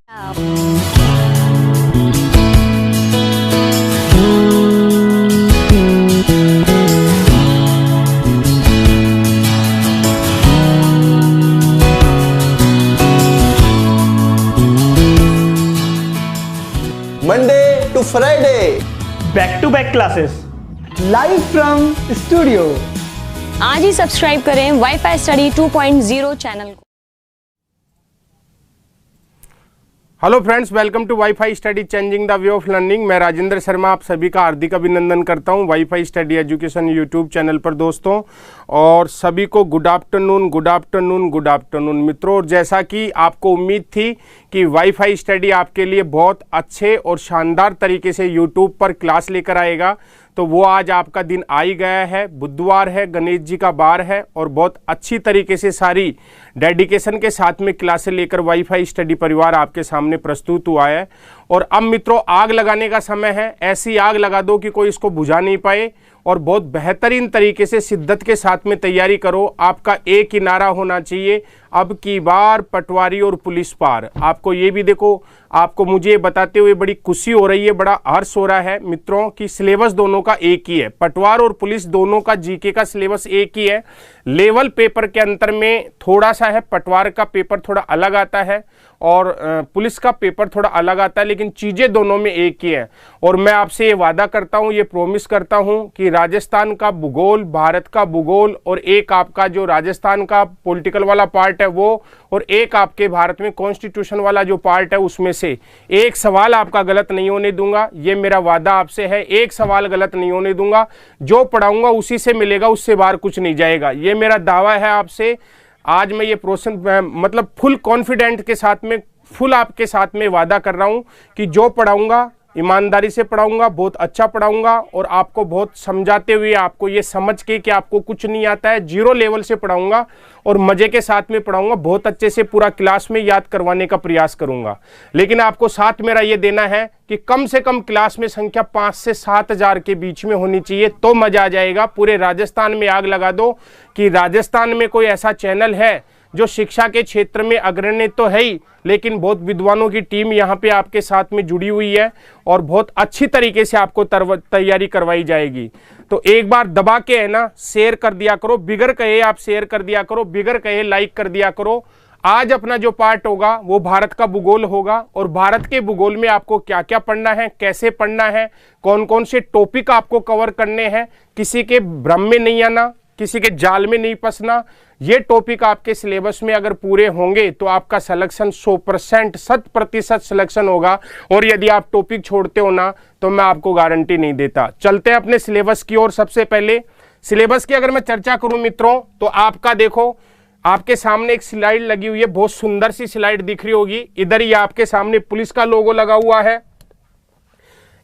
Monday to Friday, back to back classes live from studio. आज ही subscribe करें wifi study 2.0 channel को। Hello friends, welcome to wifi study changing the way of learning. मैं राजेंद्र शर्मा आप सभी का हार्दिक अभिनंदन करता हूं wifi study education YouTube channel पर दोस्तों, और सभी को good afternoon, good afternoon, good afternoon मित्रों। और जैसा कि आपको उम्मीद थी कि वाईफाई स्टडी आपके लिए बहुत अच्छे और शानदार तरीके से यूट्यूब पर क्लास लेकर आएगा, तो वो आज आपका दिन आ ही गया है। बुधवार है, गणेश जी का वार है, और बहुत अच्छी तरीके से सारी डेडिकेशन के साथ में क्लासें लेकर वाईफाई स्टडी परिवार आपके सामने प्रस्तुत हुआ है। और अब मित्रों, आग लगाने का समय है। ऐसी आग लगा दो कि कोई इसको बुझा नहीं पाए, और बहुत बेहतरीन तरीके से शिद्दत के साथ में तैयारी करो। आपका एक ही नारा होना चाहिए, अब की बार पटवारी और पुलिस पार। आपको ये भी देखो, आपको मुझे बताते हुए बड़ी खुशी हो रही है, बड़ा हर्ष हो रहा है मित्रों कि सिलेबस दोनों का एक ही है। पटवार और पुलिस दोनों का जीके का सिलेबस एक ही है। लेवल पेपर के अंतर में थोड़ा सा है, पटवार का पेपर थोड़ा अलग आता है और पुलिस का पेपर थोड़ा अलग आता है, लेकिन चीज़ें दोनों में एक ही है। और मैं आपसे ये वादा करता हूँ, ये प्रॉमिस करता हूँ कि राजस्थान का भूगोल, भारत का भूगोल, और एक आपका जो राजस्थान का पॉलिटिकल वाला पार्ट है वो, और एक आपके भारत में कॉन्स्टिट्यूशन वाला जो पार्ट है, उसमें से एक सवाल आपका गलत नहीं होने दूंगा। ये मेरा वादा आपसे है, एक सवाल गलत नहीं होने दूंगा। जो पढ़ाऊंगा उसी से मिलेगा, उससे बाहर कुछ नहीं जाएगा। ये मेरा दावा है आपसे। आज मैं ये मतलब फुल कॉन्फिडेंट के साथ में, फुल आपके साथ में वादा कर रहा हूं कि जो पढ़ाऊंगा ईमानदारी से पढ़ाऊंगा, बहुत अच्छा पढ़ाऊंगा, और आपको बहुत समझाते हुए, आपको ये समझ के कि आपको कुछ नहीं आता है, जीरो लेवल से पढ़ाऊंगा और मजे के साथ में पढ़ाऊंगा। बहुत अच्छे से पूरा क्लास में याद करवाने का प्रयास करूंगा। लेकिन आपको साथ मेरा ये देना है कि कम से कम क्लास में संख्या 5 से 7 हज़ार के बीच में होनी चाहिए, तो मजा आ जाएगा। पूरे राजस्थान में आग लगा दो कि राजस्थान में कोई ऐसा चैनल है जो शिक्षा के क्षेत्र में अग्रणी तो है ही, लेकिन बहुत विद्वानों की टीम यहाँ पे आपके साथ में जुड़ी हुई है, और बहुत अच्छी तरीके से आपको तैयारी करवाई जाएगी। तो एक बार दबा के है ना शेयर कर दिया करो, बिगर कहे आप शेयर कर दिया करो, बिगर कहे लाइक कर दिया करो। आज अपना जो पार्ट होगा वो भारत का भूगोल होगा, और भारत के भूगोल में आपको क्या क्या पढ़ना है, कैसे पढ़ना है, कौन कौन से टॉपिक आपको कवर करने हैं। किसी के भ्रम में नहीं आना, किसी के जाल में नहीं फंसना। ये टॉपिक आपके सिलेबस में अगर पूरे होंगे तो आपका सिलेक्शन 100%, 100% सिलेक्शन होगा। और यदि आप टॉपिक छोड़ते हो ना, तो मैं आपको गारंटी नहीं देता। चलते हैं अपने सिलेबस की ओर। सबसे पहले सिलेबस की अगर मैं चर्चा करूं मित्रों, तो आपका देखो, आपके सामने एक स्लाइड लगी हुई है, बहुत सुंदर सी स्लाइड दिख रही होगी। इधर ही आपके सामने पुलिस का लोगो लगा हुआ है।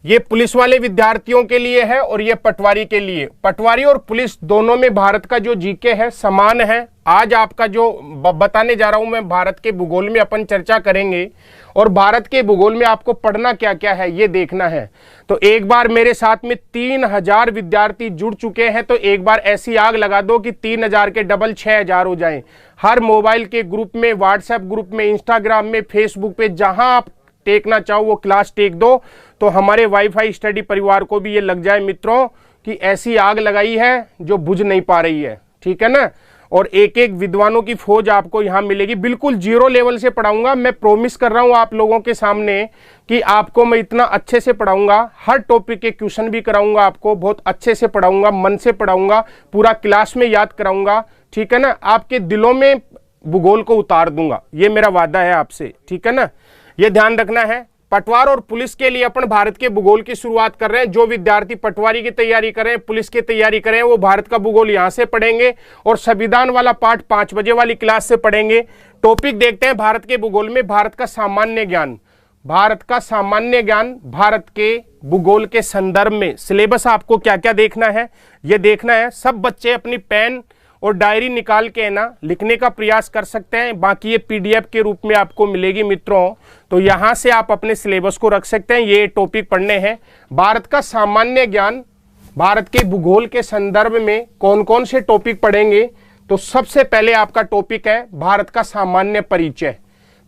ये पुलिस वाले विद्यार्थियों के लिए है और ये पटवारी के लिए। पटवारी और पुलिस दोनों में भारत का जो जीके है समान है। आज आपका जो बताने जा रहा हूं मैं, भारत के भूगोल में अपन चर्चा करेंगे, और भारत के भूगोल में आपको पढ़ना क्या क्या है ये देखना है। तो एक बार मेरे साथ में 3000 विद्यार्थी जुड़ चुके हैं, तो एक बार ऐसी आग लगा दो कि 3000 के डबल 6000 हो जाएं। हर मोबाइल के ग्रुप में, व्हाट्सएप ग्रुप में, इंस्टाग्राम में, फेसबुक पे, जहां आप टेकना चाहो वो क्लास टेक दो, तो हमारे वाईफाई स्टडी परिवार को भी ये लग जाए मित्रों कि ऐसी आग लगाई है जो बुझ नहीं पा रही है। ठीक है ना। और एक एक विद्वानों की फौज आपको यहाँ मिलेगी। बिल्कुल जीरो लेवल से पढ़ाऊंगा, मैं प्रॉमिस कर रहा हूँ आप लोगों के सामने कि आपको मैं इतना अच्छे से पढ़ाऊंगा। हर टॉपिक के क्वेश्चन भी कराऊंगा, आपको बहुत अच्छे से पढ़ाऊंगा, मन से पढ़ाऊंगा, पूरा क्लास में याद कराऊंगा। ठीक है ना। आपके दिलों में भूगोल को उतार दूंगा, ये मेरा वादा है आपसे। ठीक है ना। ये ध्यान रखना है। पटवार और पुलिस के लिए अपन भारत के भूगोल की शुरुआत कर रहे हैं। जो विद्यार्थी पटवारी की तैयारी करें, पुलिस की तैयारी करें, वो भारत का भूगोल यहां से पढ़ेंगे, और संविधान वाला पार्ट 5 बजे वाली क्लास से पढ़ेंगे। टॉपिक देखते हैं भारत के भूगोल में। भारत का सामान्य ज्ञान, भारत का सामान्य ज्ञान, भारत के भूगोल के संदर्भ में सिलेबस आपको क्या क्या देखना है ये देखना है। सब बच्चे अपनी पेन और डायरी निकाल के ना लिखने का प्रयास कर सकते हैं। बाकी ये पीडीएफ के रूप में आपको मिलेगी मित्रों, तो यहाँ से आप अपने सिलेबस को रख सकते हैं। ये टॉपिक पढ़ने हैं। भारत का सामान्य ज्ञान, भारत के भूगोल के संदर्भ में कौन कौन से टॉपिक पढ़ेंगे, तो सबसे पहले आपका टॉपिक है भारत का सामान्य परिचय।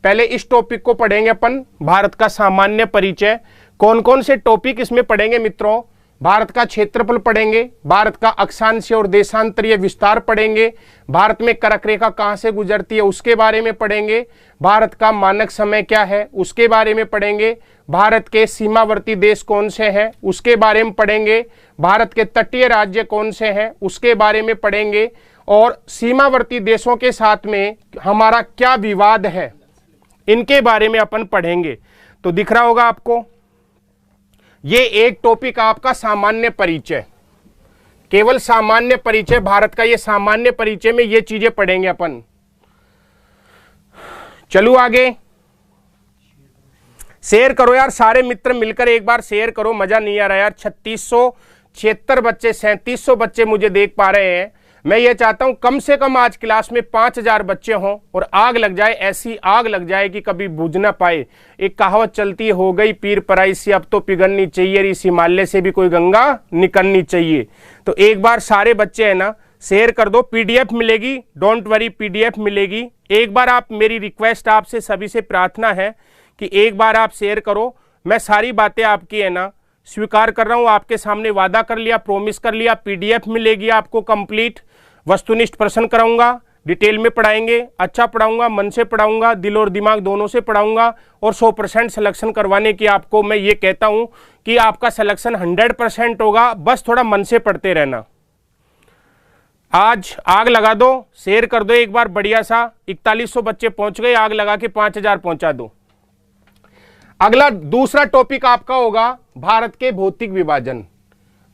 पहले इस टॉपिक को पढ़ेंगे अपन, भारत का सामान्य परिचय। कौन कौन से टॉपिक इसमें पढ़ेंगे मित्रों? भारत का क्षेत्रफल पढ़ेंगे, भारत का अक्षांशीय और देशांतरीय विस्तार पढ़ेंगे, भारत में कर्क रेखा कहां से गुजरती है उसके बारे में पढ़ेंगे, भारत का मानक समय क्या है उसके बारे में पढ़ेंगे, भारत के सीमावर्ती देश कौन से हैं उसके बारे में पढ़ेंगे, भारत के तटीय राज्य कौन से हैं उसके बारे में पढ़ेंगे, और सीमावर्ती देशों के साथ में हमारा क्या विवाद है इनके बारे में अपन पढ़ेंगे। तो दिख रहा होगा आपको, ये एक टॉपिक आपका सामान्य परिचय, केवल सामान्य परिचय भारत का। ये सामान्य परिचय में ये चीजें पढ़ेंगे अपन। चलो आगे, शेयर करो यार, सारे मित्र मिलकर एक बार शेयर करो, मजा नहीं आ रहा यार। 3676 बच्चे, 3700 बच्चे मुझे देख पा रहे हैं। मैं ये चाहता हूं कम से कम आज क्लास में 5000 बच्चे हों और आग लग जाए, ऐसी आग लग जाए कि कभी बुझ ना पाए। एक कहावत चलती, हो गई पीर पराई सी अब तो पिघलनी चाहिए, इस हिमालय से भी कोई गंगा निकलनी चाहिए। तो एक बार सारे बच्चे है ना शेयर कर दो, पीडीएफ मिलेगी, डोंट वरी पीडीएफ मिलेगी। एक बार आप, मेरी रिक्वेस्ट आपसे सभी से प्रार्थना है कि एक बार आप शेयर करो। मैं सारी बातें आपकी है ना स्वीकार कर रहा हूं, आपके सामने वादा कर लिया, प्रॉमिस कर लिया, पीडीएफ मिलेगी आपको कंप्लीट। वस्तुनिष्ठ प्रश्न कराऊंगा, डिटेल में पढ़ाएंगे, अच्छा पढ़ाऊंगा, मन से पढ़ाऊंगा, दिल और दिमाग दोनों से पढ़ाऊंगा, और 100% सिलेक्शन करवाने की आपको मैं ये कहता हूं कि आपका सिलेक्शन 100% होगा, बस थोड़ा मन से पढ़ते रहना। आज आग लगा दो, शेयर कर दो एक बार बढ़िया सा। 4100 बच्चे पहुंच गए, आग लगा के 5000 पहुंचा दो। अगला दूसरा टॉपिक आपका होगा भारत के भौतिक विभाजन।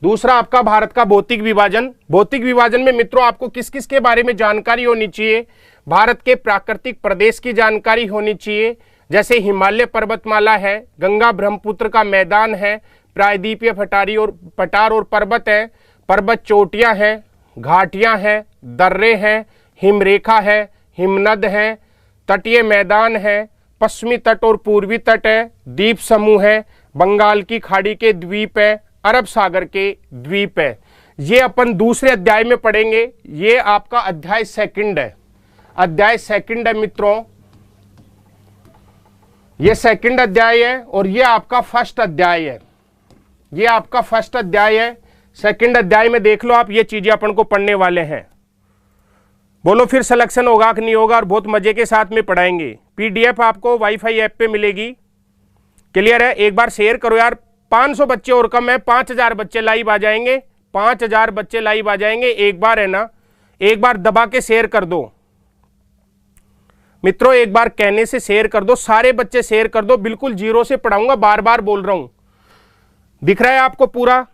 दूसरा आपका भारत का भौतिक विभाजन। भौतिक विभाजन में मित्रों आपको किस किस के बारे में जानकारी होनी चाहिए? भारत के प्राकृतिक प्रदेश की जानकारी होनी चाहिए, जैसे हिमालय पर्वतमाला है, गंगा ब्रह्मपुत्र का मैदान है, प्रायद्वीपीय पठार और पर्वत है, पर्वत चोटियां हैं, घाटियां हैं, दर्रे हैं, हिमरेखा है, हिमनद है, तटीय मैदान है, पश्चिमी तट और पूर्वी तट है, द्वीप समूह है, बंगाल की खाड़ी के द्वीप है, अरब सागर के द्वीप है। ये अपन दूसरे अध्याय में पढ़ेंगे। ये आपका अध्याय सेकंड है, अध्याय सेकंड है मित्रों, ये सेकंड अध्याय है और ये आपका फर्स्ट अध्याय है। ये आपका फर्स्ट अध्याय है। सेकंड अध्याय में देख लो आप, ये चीजें अपन को पढ़ने वाले हैं। बोलो फिर सिलेक्शन होगा कि नहीं होगा, और बहुत मजे के साथ में पढ़ाएंगे। पीडीएफ आपको वाईफाई ऐप पे मिलेगी। क्लियर है? एक बार शेयर करो यार, 500 बच्चे और कम है, 5000 बच्चे लाइव आ जाएंगे, 5000 बच्चे लाइव आ जाएंगे। एक बार है ना, एक बार दबा के शेयर कर दो मित्रों, एक बार कहने से शेयर कर दो, सारे बच्चे शेयर कर दो। बिल्कुल जीरो से पढ़ाऊंगा, बार बार बोल रहा हूं। दिख रहा है आपको पूरा?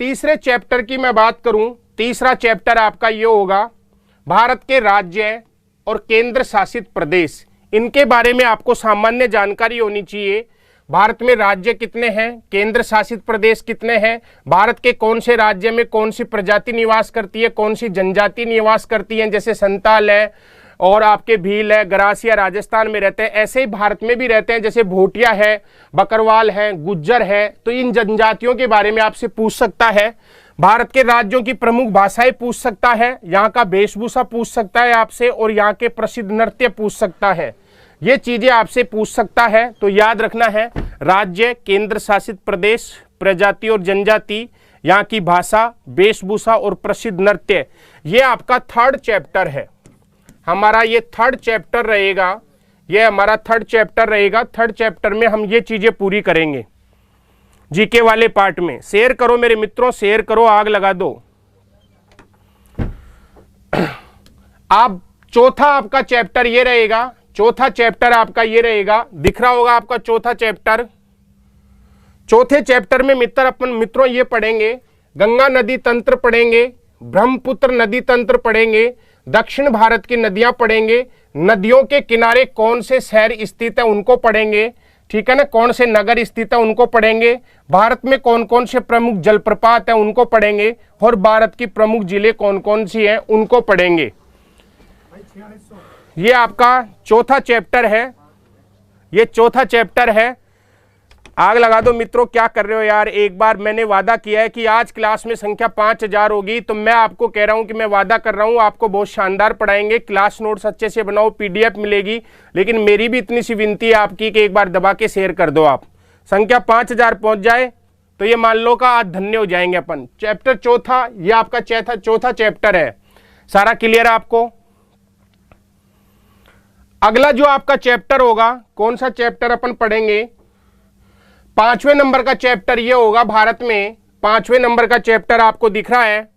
तीसरे चैप्टर की मैं बात करूं, तीसरा चैप्टर आपका ये होगा भारत के राज्य और केंद्र शासित प्रदेश। इनके बारे में आपको सामान्य जानकारी होनी चाहिए। भारत में राज्य कितने हैं, केंद्र शासित प्रदेश कितने हैं, भारत के कौन से राज्य में कौन सी प्रजाति निवास करती है, कौन सी जनजाति निवास करती है, जैसे संताल है और आपके भील है, गरासिया राजस्थान में रहते हैं, ऐसे ही भारत में भी रहते हैं, जैसे भोटिया है, बकरवाल है, गुज्जर है। तो इन जनजातियों के बारे में आपसे पूछ सकता है। भारत के राज्यों की प्रमुख भाषाएं पूछ सकता है, यहाँ का वेशभूषा पूछ सकता है आपसे, और यहाँ के प्रसिद्ध नृत्य पूछ सकता है। ये चीजें आपसे पूछ सकता है। तो याद रखना है, राज्य, केंद्र शासित प्रदेश, प्रजाति और जनजाति, यहाँ की भाषा, वेशभूषा और प्रसिद्ध नृत्य। ये आपका थर्ड चैप्टर है हमारा, ये थर्ड चैप्टर रहेगा, ये हमारा थर्ड चैप्टर रहेगा। थर्ड चैप्टर में हम ये चीजें पूरी करेंगे जीके वाले पार्ट में। शेयर करो मेरे मित्रों, शेयर करो, आग लगा दो। आप चौथा आपका चैप्टर ये रहेगा, चौथा चैप्टर आपका ये रहेगा, दिख रहा होगा आपका चौथा चैप्टर। चौथे चैप्टर में मित्रों ये पढ़ेंगे, गंगा नदी तंत्र पढ़ेंगे, ब्रह्मपुत्र नदी तंत्र पढ़ेंगे, दक्षिण भारत की नदियां पढ़ेंगे, नदियों के किनारे कौन से शहर स्थित है उनको पढ़ेंगे, ठीक है ना, कौन से नगर स्थित है उनको पढ़ेंगे, भारत में कौन कौन से प्रमुख जलप्रपात है उनको पढ़ेंगे, और भारत की प्रमुख जिले कौन कौन सी हैं उनको पढ़ेंगे। ये आपका चौथा चैप्टर है, ये चौथा चैप्टर है। आग लगा दो मित्रों, क्या कर रहे हो यार। एक बार मैंने वादा किया है कि आज क्लास में संख्या 5000 होगी, तो मैं आपको कह रहा हूं कि मैं वादा कर रहा हूं आपको बहुत शानदार पढ़ाएंगे। क्लास नोट्स अच्छे से बनाओ, पीडीएफ मिलेगी। लेकिन मेरी भी इतनी सी विनती है आपकी कि एक बार दबा के शेयर कर दो। आप संख्या 5000 पहुंच जाए तो ये मान लो का आज धन्य हो जाएंगे अपन। चैप्टर चौथा, ये आपका चौथा चैप्टर है। सारा क्लियर है आपको। अगला जो आपका चैप्टर होगा, कौन सा चैप्टर अपन पढ़ेंगे? 5वें नंबर का चैप्टर ये होगा भारत में। 5वें नंबर का चैप्टर आपको दिख रहा है,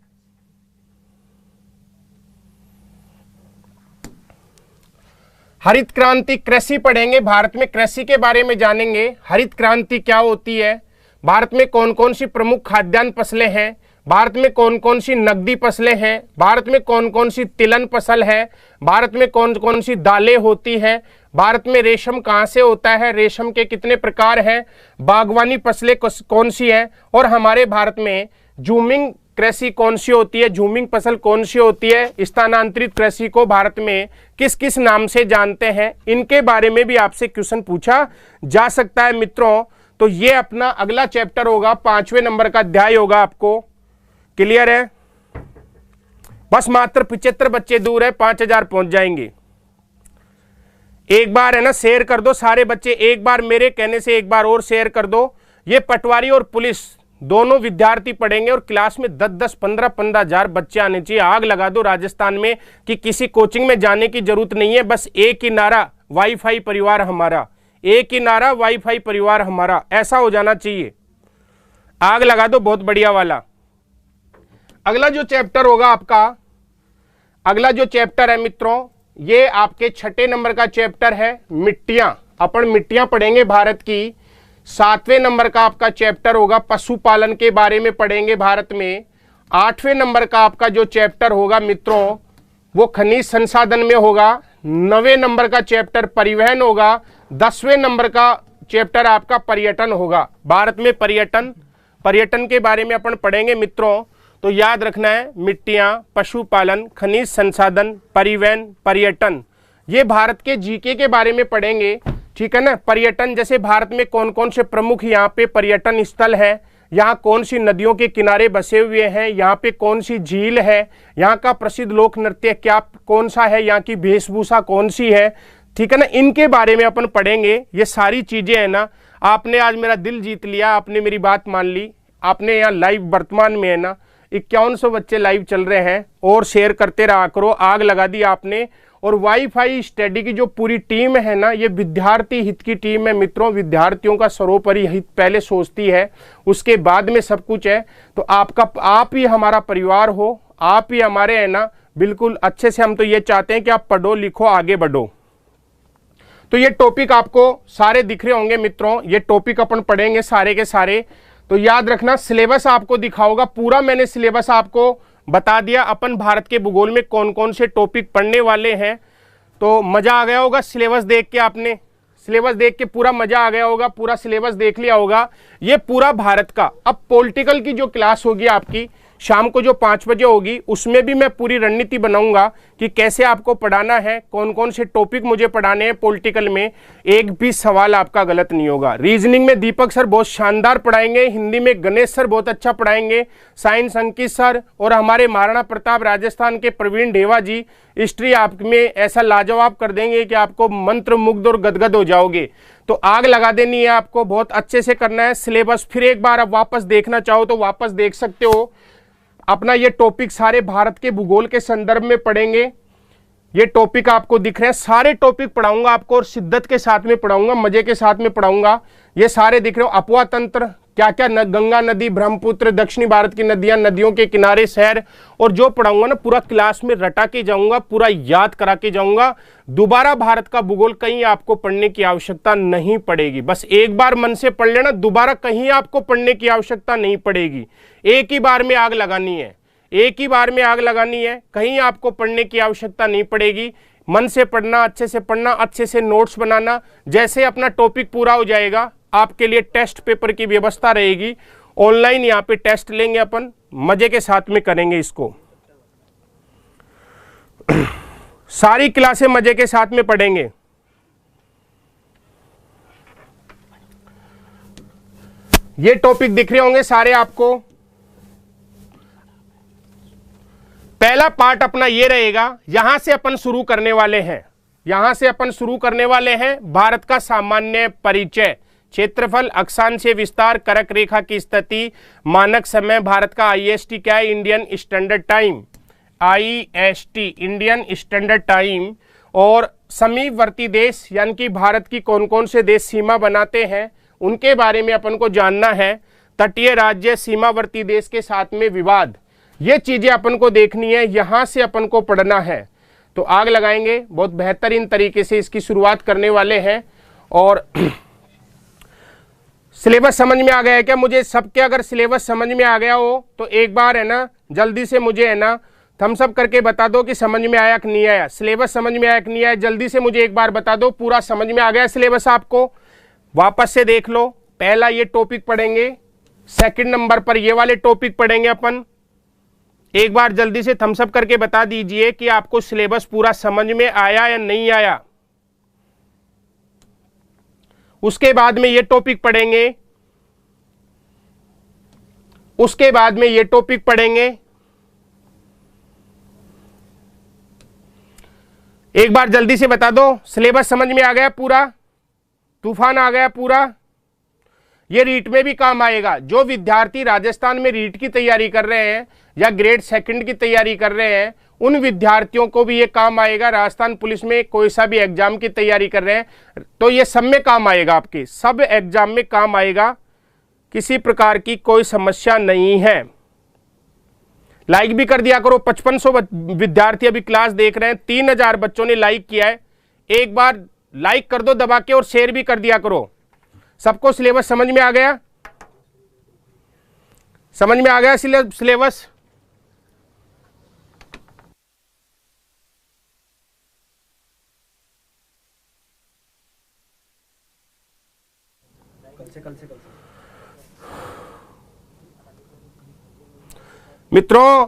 हरित क्रांति। कृषि पढ़ेंगे, भारत में कृषि के बारे में जानेंगे। हरित क्रांति क्या होती है, भारत में कौन कौन सी प्रमुख खाद्यान्न फसलें हैं, भारत में कौन कौन सी नकदी फसलें हैं, भारत में कौन कौन सी तिलहन फसल है, भारत में कौन कौन सी दालें होती हैं, भारत में रेशम कहाँ से होता है, रेशम के कितने प्रकार हैं, बागवानी फसलें कौन सी हैं, और हमारे भारत में जूमिंग कृषि कौन सी होती है, जूमिंग फसल कौन सी होती है, स्थानांतरित कृषि को भारत में किस किस नाम से जानते हैं। इनके बारे में भी आपसे क्वेश्चन पूछा जा सकता है मित्रों। तो ये अपना अगला चैप्टर होगा, 5वें नंबर का अध्याय होगा। आपको क्लियर है? बस मात्र 75 बच्चे दूर है, 5000 पहुंच जाएंगे। एक बार है ना शेयर कर दो सारे बच्चे, एक बार मेरे कहने से एक बार और शेयर कर दो। ये पटवारी और पुलिस दोनों विद्यार्थी पढ़ेंगे और क्लास में 10-10, 15-15 बच्चे आने चाहिए। आग लगा दो राजस्थान में कि किसी कोचिंग में जाने की जरूरत नहीं है, बस एक ही नारा, वाईफाई परिवार हमारा। एक ही नारा, वाईफाई परिवार हमारा, ऐसा हो जाना चाहिए। आग लगा दो, बहुत बढ़िया वाला। अगला जो चैप्टर होगा आपका, अगला जो चैप्टर है मित्रों, ये आपके 6ठे नंबर का चैप्टर है, मिट्टियां। अपन मिट्टियां पढ़ेंगे भारत की। 7वें नंबर का आपका चैप्टर होगा, पशुपालन के बारे में पढ़ेंगे भारत में। 8वें नंबर का आपका जो चैप्टर होगा मित्रों, वो खनिज संसाधन में होगा। 9वें नंबर का चैप्टर परिवहन होगा। 10वें नंबर का चैप्टर आपका पर्यटन होगा। भारत में पर्यटन के बारे में अपन पढ़ेंगे मित्रों। तो याद रखना है, मिट्टियां, पशुपालन, खनिज संसाधन, परिवहन, पर्यटन, ये भारत के जीके के बारे में पढ़ेंगे। ठीक है ना। पर्यटन, जैसे भारत में कौन कौन से प्रमुख यहाँ पे पर्यटन स्थल है, यहाँ कौन सी नदियों के किनारे बसे हुए हैं, यहाँ पे कौन सी झील है, यहाँ का प्रसिद्ध लोक नृत्य क्या कौन सा है, यहाँ की वेशभूषा कौन सी है। ठीक है ना, इनके बारे में अपन पढ़ेंगे। ये सारी चीजें है ना, आपने आज मेरा दिल जीत लिया, आपने मेरी बात मान ली। आपने यहाँ लाइव वर्तमान में है ना 5100 बच्चे लाइव चल रहे हैं, और शेयर करते रहा करो। आग लगा दी आपने। और वाईफाई स्टडी की जो पूरी टीम है ना, ये विद्यार्थी हित की टीम है मित्रों। विद्यार्थियों का सर्वोपरि हित पहले सोचती है, उसके बाद में सब कुछ है। तो आप ही हमारा परिवार हो, आप ही हमारे है ना बिल्कुल अच्छे से। हम तो ये चाहते हैं कि आप पढ़ो लिखो आगे बढ़ो। तो ये टॉपिक आपको सारे दिख रहे होंगे मित्रों, ये टॉपिक अपन पढ़ेंगे सारे के सारे। तो याद रखना, सिलेबस आपको दिखाऊंगा पूरा। मैंने सिलेबस आपको बता दिया, अपन भारत के भूगोल में कौन कौन से टॉपिक पढ़ने वाले हैं। तो मजा आ गया होगा सिलेबस देख के, आपने सिलेबस देख के पूरा मजा आ गया होगा, पूरा सिलेबस देख लिया होगा। ये पूरा भारत का। अब पॉलिटिकल की जो क्लास होगी आपकी शाम को जो 5 बजे होगी, उसमें भी मैं पूरी रणनीति बनाऊंगा कि कैसे आपको पढ़ाना है, कौन कौन से टॉपिक मुझे पढ़ाने हैं। पॉलिटिकल में एक भी सवाल आपका गलत नहीं होगा। रीजनिंग में दीपक सर बहुत शानदार पढ़ाएंगे, हिंदी में गणेश सर बहुत अच्छा पढ़ाएंगे, साइंस अंकित सर, और हमारे महाराणा प्रताप राजस्थान के प्रवीण ढेवा जी हिस्ट्री आप में ऐसा लाजवाब कर देंगे कि आपको मंत्र मुग्ध और गदगद हो जाओगे। तो आग लगा देनी है आपको, बहुत अच्छे से करना है सिलेबस। फिर एक बार आप वापस देखना चाहो तो वापस देख सकते हो। अपना ये टॉपिक सारे भारत के भूगोल के संदर्भ में पढ़ेंगे। ये टॉपिक आपको दिख रहे हैं, सारे टॉपिक पढ़ाऊंगा आपको, और शिद्दत के साथ में पढ़ाऊंगा, मजे के साथ में पढ़ाऊंगा। ये सारे दिख रहे हो, अपवा तंत्र क्या क्या, गंगा नदी, ब्रह्मपुत्र, दक्षिणी भारत की नदियां, नदियों के किनारे शहर, और जो पढ़ाऊंगा ना पूरा क्लास में रटा के जाऊंगा, पूरा याद करा के जाऊंगा। दोबारा भारत का भूगोल कहीं आपको पढ़ने की आवश्यकता नहीं पड़ेगी। बस एक बार मन से पढ़ लेना, दोबारा कहीं आपको पढ़ने की आवश्यकता नहीं पड़ेगी। एक ही बार में आग लगानी है, एक ही बार में आग लगानी है, कहीं आपको पढ़ने की आवश्यकता नहीं पड़ेगी। मन से पढ़ना, अच्छे से पढ़ना, अच्छे से नोट्स बनाना। जैसे अपना टॉपिक पूरा हो जाएगा, आपके लिए टेस्ट पेपर की व्यवस्था रहेगी। ऑनलाइन यहाँ पे टेस्ट लेंगे अपन, मजे के साथ में करेंगे इसको। सारी क्लासें मजे के साथ में पढ़ेंगे। ये टॉपिक दिख रहे होंगे सारे आपको। पहला पार्ट अपना ये रहेगा, यहां से अपन शुरू करने वाले हैं। यहां से अपन शुरू करने वाले हैं भारत का सामान्य परिचय, क्षेत्रफल, अक्षांशीय विस्तार, कर्क रेखा की स्थिति, मानक समय, भारत का IST क्या है, Indian standard time, IST Indian standard time, और समीपवर्ती देश यानी कि भारत की कौन कौन से देश सीमा बनाते हैं उनके बारे में अपन को जानना है। तटीय राज्य, सीमावर्ती देश के साथ में विवाद, ये चीजें अपन को देखनी है, यहां से अपन को पढ़ना है। तो आग लगाएंगे, बहुत बेहतरीन तरीके से इसकी शुरुआत करने वाले हैं। और सिलेबस समझ में आ गया है क्या? मुझे सबके अगर सिलेबस समझ में आ गया हो तो एक बार है ना जल्दी से मुझे है ना थम्स अप करके बता दो कि समझ में आया कि नहीं आया। सिलेबस समझ में आया कि नहीं आया, जल्दी से मुझे एक बार बता दो। पूरा समझ में आ गया सिलेबस आपको? वापस से देख लो, पहला ये टॉपिक पढ़ेंगे, सेकंड नंबर पर ये वाले टॉपिक पढ़ेंगे अपन। एक बार जल्दी से थम्स अप करके बता दीजिए कि आपको सिलेबस पूरा समझ में आया या नहीं आया। उसके बाद में ये टॉपिक पढ़ेंगे, उसके बाद में ये टॉपिक पढ़ेंगे। एक बार जल्दी से बता दो, सिलेबस समझ में आ गया पूरा? तूफान आ गया पूरा? ये रीट में भी काम आएगा। जो विद्यार्थी राजस्थान में रीट की तैयारी कर रहे हैं या ग्रेड सेकंड की तैयारी कर रहे हैं, उन विद्यार्थियों को भी ये काम आएगा। राजस्थान पुलिस में कोई सा भी एग्जाम की तैयारी कर रहे हैं तो ये सब में काम आएगा, आपके सब एग्जाम में काम आएगा, किसी प्रकार की कोई समस्या नहीं है। लाइक भी कर दिया करो। 5500 विद्यार्थी अभी क्लास देख रहे हैं, 3000 बच्चों ने लाइक किया है। एक बार लाइक कर दो दबा के और शेयर भी कर दिया करो। सबको सिलेबस समझ में आ गया? समझ में आ गया सिलेबस? मित्रों,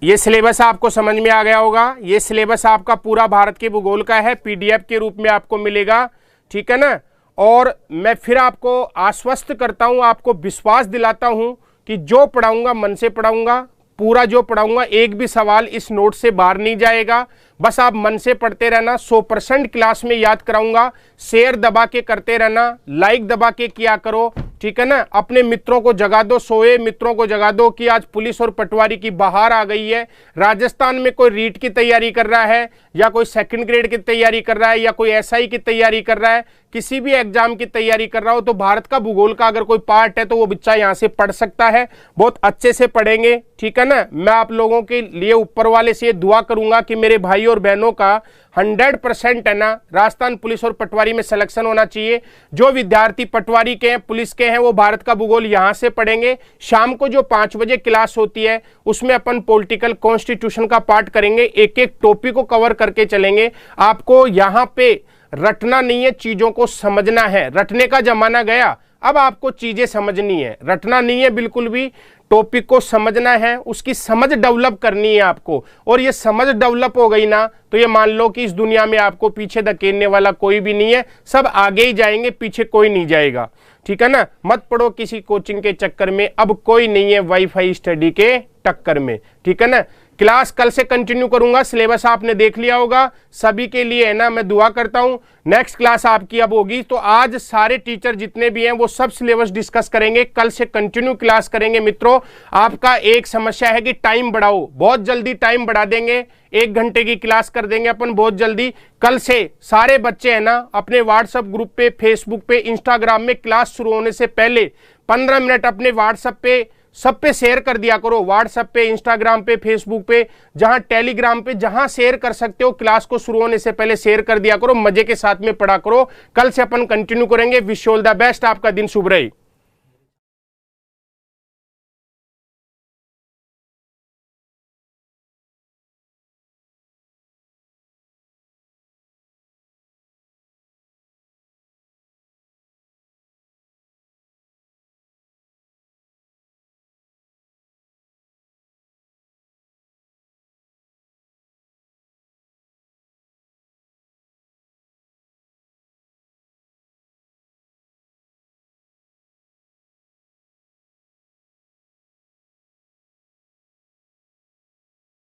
ये सिलेबस आपको समझ में आ गया होगा। ये सिलेबस आपका पूरा भारत के भूगोल का है, PDF के रूप में आपको मिलेगा, ठीक है ना। और मैं फिर आपको आश्वस्त करता हूं, आपको विश्वास दिलाता हूं कि जो पढ़ाऊंगा मन से पढ़ाऊंगा, पूरा जो पढ़ाऊंगा एक भी सवाल इस नोट से बाहर नहीं जाएगा। बस आप मन से पढ़ते रहना, 100% क्लास में याद कराऊंगा। शेयर दबा के करते रहना, लाइक दबा के किया करो, ठीक है ना। अपने मित्रों को जगा दो, सोए मित्रों को जगा दो कि आज पुलिस और पटवारी की बहार आ गई है। राजस्थान में कोई रीट की तैयारी कर रहा है या कोई सेकंड ग्रेड की तैयारी कर रहा है या कोई SI की तैयारी कर रहा है, किसी भी एग्जाम की तैयारी कर रहा हो तो भारत का भूगोल का अगर कोई पार्ट है तो वो बच्चा यहां से पढ़ सकता है। बहुत अच्छे से पढ़ेंगे, ठीक है ना। मैं आप लोगों के लिए ऊपर वाले से दुआ करूंगा कि मेरे भाई और बहनों का 100% है ना राजस्थान पुलिस और पटवारी में सिलेक्शन होना चाहिए। जो विद्यार्थी पटवारी के हैं, पुलिस के हैं, वो भारत का भूगोल यहां से पढ़ेंगे। शाम को जो 5 बजे क्लास होती है उसमें अपन पॉलिटिकल कॉन्स्टिट्यूशन का पार्ट करेंगे, एक एक टॉपिक को कवर करके चलेंगे। आपको यहां पे रटना नहीं है, चीजों को समझना है। रटने का जमाना गया, अब आपको चीजें समझनी है, रटना नहीं है बिल्कुल भी। टॉपिक को समझना है, उसकी समझ डेवलप करनी है आपको। और ये समझ डेवलप हो गई ना तो ये मान लो कि इस दुनिया में आपको पीछे धकेलने वाला कोई भी नहीं है, सब आगे ही जाएंगे, पीछे कोई नहीं जाएगा, ठीक है ना। मत पढ़ो किसी कोचिंग के चक्कर में, अब कोई नहीं है वाईफाई स्टडी के टक्कर में, ठीक है ना। क्लास कल से कंटिन्यू करूंगा, सिलेबस आपने देख लिया होगा। सभी के लिए है ना मैं दुआ करता हूं। नेक्स्ट क्लास आपकी अब होगी तो आज सारे टीचर जितने भी हैं वो सब सिलेबस डिस्कस करेंगे, कल से कंटिन्यू क्लास करेंगे। मित्रों, आपका एक समस्या है कि टाइम बढ़ाओ, बहुत जल्दी टाइम बढ़ा देंगे, 1 घंटे की क्लास कर देंगे अपन बहुत जल्दी। कल से सारे बच्चे है ना अपने व्हाट्सएप ग्रुप पे, फेसबुक पे, इंस्टाग्राम में क्लास शुरू होने से पहले 15 मिनट अपने व्हाट्सएप पे सब पे शेयर कर दिया करो। व्हाट्सएप पे, इंस्टाग्राम पे, फेसबुक पे, जहां टेलीग्राम पे, जहां शेयर कर सकते हो, क्लास को शुरू होने से पहले शेयर कर दिया करो। मजे के साथ में पढ़ा करो। कल से अपन कंटिन्यू करेंगे। Wish you all the best, आपका दिन शुभ रहे।